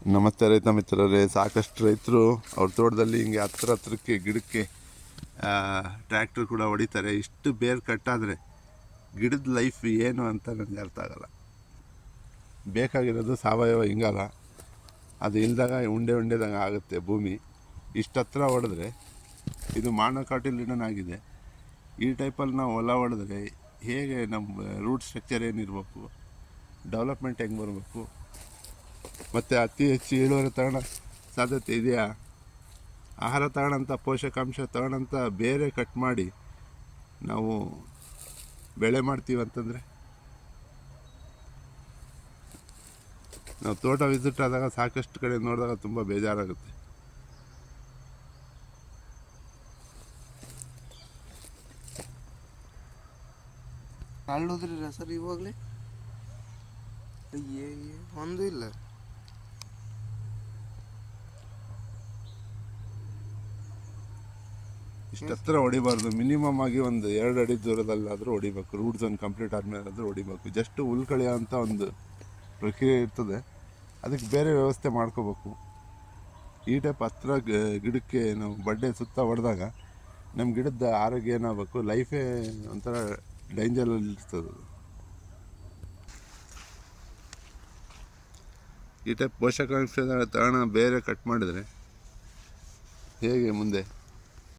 ನಮಸ್ತೆ ರೈತ ಮಿತ್ರರೇ. ಸಾಕಷ್ಟು ರೈತರು ಅವ್ರ ತೋಟದಲ್ಲಿ ಹಿಂಗೆ ಹತ್ರಕ್ಕೆ ಗಿಡಕ್ಕೆ ಟ್ರ್ಯಾಕ್ಟರ್ ಕೂಡ ಹೊಡಿತಾರೆ. ಇಷ್ಟು ಬೇರು ಕಟ್ಟಾದರೆ ಗಿಡದ ಲೈಫ್ ಏನು ಅಂತ ನನಗೆ ಅರ್ಥ ಆಗಲ್ಲ. ಬೇಕಾಗಿರೋದು ಸಾವಯವ ಇಂಗಾಲ, ಅದು ಇಲ್ದಾಗ ಉಂಡೆದಂಗೆ ಆಗುತ್ತೆ ಭೂಮಿ. ಇಷ್ಟು ಹತ್ರ ಹೊಡೆದ್ರೆ ಇದು ಮಾನೋಕಾಟಿಲಿಡನ್ ಆಗಿದೆ. ಈ ಟೈಪಲ್ಲಿ ನಾವು ಹೊಲ ಹೊಡೆದ್ರೆ ಹೇಗೆ ನಮ್ಮ ರೂಟ್ ಸ್ಟ್ರಕ್ಚರ್ ಏನಿರಬೇಕು, ಡೆವಲಪ್ಮೆಂಟ್ ಹೆಂಗೆ ಬರಬೇಕು, ಮತ್ತು ಅತಿ ಹೆಚ್ಚು ಇಳುವರಿ ತಗೊಳ್ಳೋ ಸಾಧ್ಯತೆ ಇದೆಯಾ, ಆಹಾರ ತಗೊಳ್ಳೋಂಥ ಪೋಷಕಾಂಶ ತಗೊಳ್ಳೋಂಥ ಬೇರೆ ಕಟ್ ಮಾಡಿ ನಾವು ಬೆಳೆ ಮಾಡ್ತೀವಿ ಅಂತಂದರೆ. ನಾವು ತೋಟ ವಿಸಿಟ್ ಆದಾಗ ಸಾಕಷ್ಟು ಕಡೆ ನೋಡಿದಾಗ ತುಂಬ ಬೇಜಾರಾಗುತ್ತೆ. ಅಲ್ಲೋದ್ರಿ ಸರ್ ಇವಾಗಲೇ ಒಂದು ಇಲ್ಲ. ಇಷ್ಟು ಹತ್ರ ಹೊಡಿಬಾರ್ದು. ಮಿನಿಮಮ್ ಆಗಿ ಒಂದು 2 ಅಡಿ ದೂರದಲ್ಲಾದರೂ ಹೊಡಿಬೇಕು. ರೂಟ್ ಝೋನ್ ಕಂಪ್ಲೀಟ್ ಆದಮೇಲಾದರೂ ಹೊಡಿಬೇಕು. ಜಸ್ಟ್ ಹುಲ್ ಕಳಿಯೋ ಅಂಥ ಒಂದು ಪ್ರಕ್ರಿಯೆ ಇರ್ತದೆ, ಅದಕ್ಕೆ ಬೇರೆ ವ್ಯವಸ್ಥೆ ಮಾಡ್ಕೋಬೇಕು. ಈ ಟೈಪ್ ಹತ್ರ ಗಿಡಕ್ಕೆ ನಾವು ಬಡ್ಡೆ ಸುತ್ತ ಹೊಡೆದಾಗ ನಮ್ಮ ಗಿಡದ ಆರೋಗ್ಯ ಏನಾಗಬೇಕು, ಲೈಫೇ ಒಂಥರ ಡೇಂಜರಲ್ಲಿ ಇರ್ತದೆ. ಈ ಟೈಪ್ ಪೋಷಕಾಂಶ ತಗೋಣ ಬೇರೆ ಕಟ್ ಮಾಡಿದರೆ ಹೇಗೆ ಮುಂದೆ